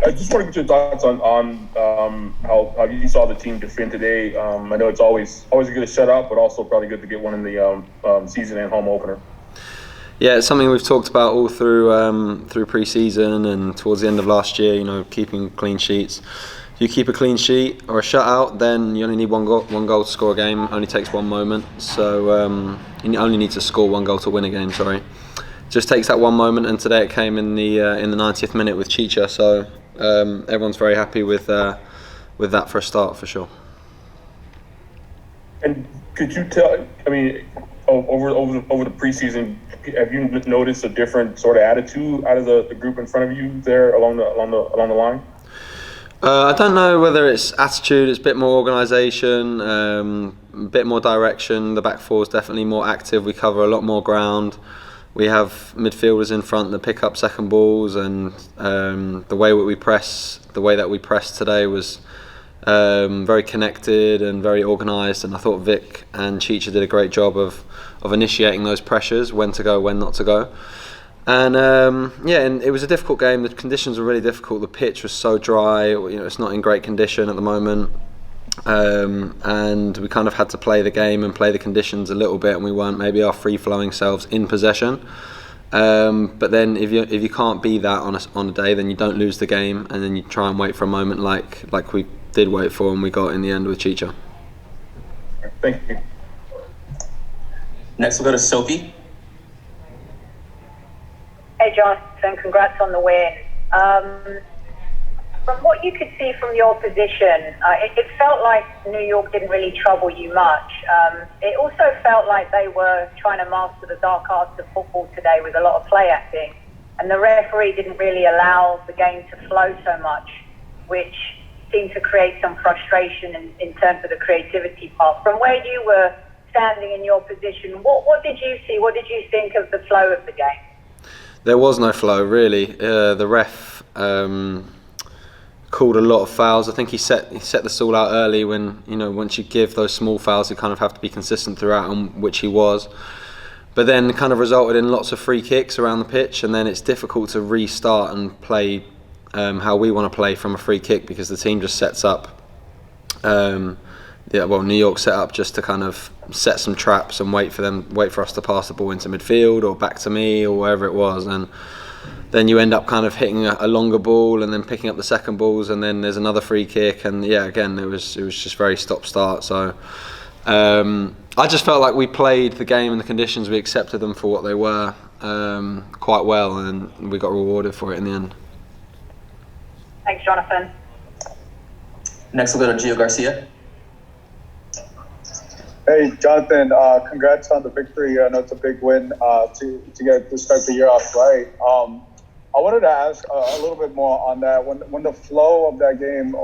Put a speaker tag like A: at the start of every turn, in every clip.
A: I just want to get your thoughts on how you saw the team defend today. I know it's always a good shutout, but also probably good to get one in the season and home opener.
B: Yeah, it's something we've talked about all through pre-season and towards the end of last year. You know, keeping clean sheets. If you keep a clean sheet or a shutout, then you only need one goal to score a game. It only takes one moment. So you only need to score one goal to win a game. Sorry, just takes that one moment. And today it came in the 90th minute with Chicha. So everyone's very happy with that for a start for sure.
A: And could you tell? I mean, over the preseason, have you noticed a different sort of attitude out of the group in front of you there along the line?
B: I don't know whether it's attitude. It's a bit more organisation, a bit more direction. The back four is definitely more active. We cover a lot more ground. We have midfielders in front that pick up second balls, and the way that we pressed today was very connected and very organised. And I thought Vic and Chicha did a great job of initiating those pressures, when to go, when not to go. And and it was a difficult game. The conditions were really difficult. The pitch was so dry. You know, it's not in great condition at the moment. And we kind of had to play the game and play the conditions a little bit, and we weren't maybe our free-flowing selves in possession. But then if you can't be that on a day, then you don't lose the game, and then you try and wait for a moment like we did wait for, and we got in the end with Chicha.
A: Thank you.
C: Next we'll go to Sophie.
D: Hey Jonathan, congrats on the win. From what you could see from your position, it felt like New York didn't really trouble you much. It also felt like they were trying to master the dark arts of football today with a lot of play acting, and the referee didn't really allow the game to flow so much, which seemed to create some frustration in terms of the creativity part. From where you were standing in your position, what did you see? What did you think of the flow of the game?
B: There was no flow, really. The ref called a lot of fouls. I think he set the stall out early when, you know, once you give those small fouls, you kind of have to be consistent throughout, and which he was. But then it kind of resulted in lots of free kicks around the pitch, and then it's difficult to restart and play how we want to play from a free kick, because the team just sets up. New York set up just to kind of set some traps and wait for us to pass the ball into midfield or back to me or wherever it was, and then you end up kind of hitting a longer ball and then picking up the second balls, and then there's another free kick, and again it was just very stop-start. So I just felt like we played the game and the conditions, we accepted them for what they were quite well, and we got rewarded for it in the end.
D: Thanks, Jonathan.
C: Next we'll go to Gio Garcia.
E: Hey, Jonathan, congrats on the victory. I know it's a big win to get to start the year off right. I wanted to ask a little bit more on that. When the flow of that game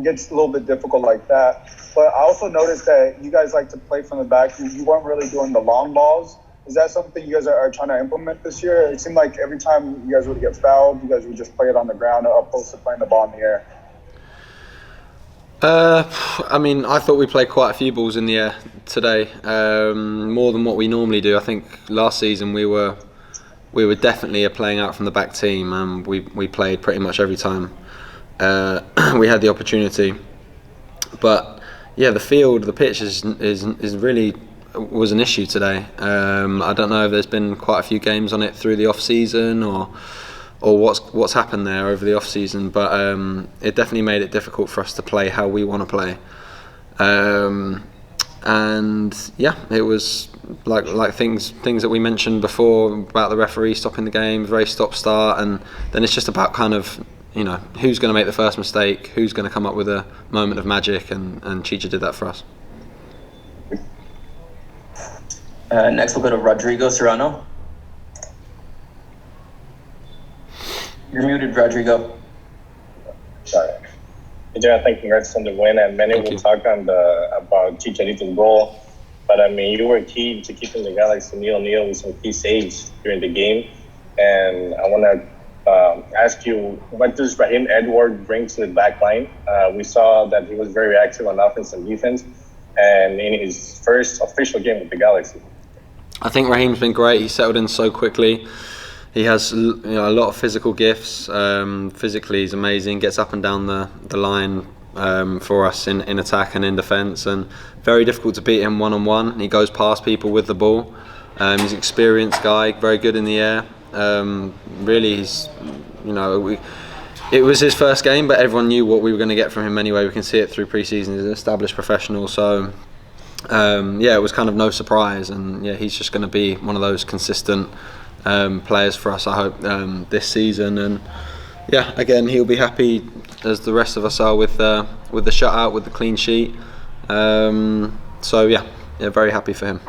E: gets a little bit difficult like that, but I also noticed that you guys like to play from the back. You weren't really doing the long balls. Is that something you guys are trying to implement this year? It seemed like every time you guys would get fouled, you guys would just play it on the ground opposed to playing the ball in the air.
B: I mean, I thought we played quite a few balls in the air today, more than what we normally do. I think last season we were definitely playing out from the back team, and we played pretty much every time we had the opportunity. But yeah, the pitch is really was an issue today. I don't know if there's been quite a few games on it through the off season or what's happened there over the off season, but it definitely made it difficult for us to play how we want to play. And yeah, it was like things that we mentioned before about the referee stopping the game, very stop-start, and then it's just about kind of, you know, who's going to make the first mistake, who's going to come up with a moment of magic, and Chicha did that for us.
C: Next we'll go to Rodrigo Serrano. You're muted, Rodrigo.
F: Sorry. Jonathan, congrats on the win, and many will talk about Chicharito's goal, but I mean, you were key to keeping the Galaxy nil-nil with some key saves during the game, and I want to ask you, what does Raheem Edward bring to the back line? We saw that he was very active on offense and defense, and in his first official game with the Galaxy.
B: I think Raheem's been great. He settled in so quickly. He has a lot of physical gifts. Physically, he's amazing. Gets up and down the line for us in attack and in defence, and very difficult to beat him one-on-one. He goes past people with the ball. He's an experienced guy, very good in the air. Really, he's it was his first game, but everyone knew what we were going to get from him anyway. We can see it through pre-season. He's an established professional, so it was kind of no surprise. And he's just going to be one of those consistent players for us, I hope, this season. And again, he'll be happy as the rest of us are with the shutout, with the clean sheet. Very happy for him.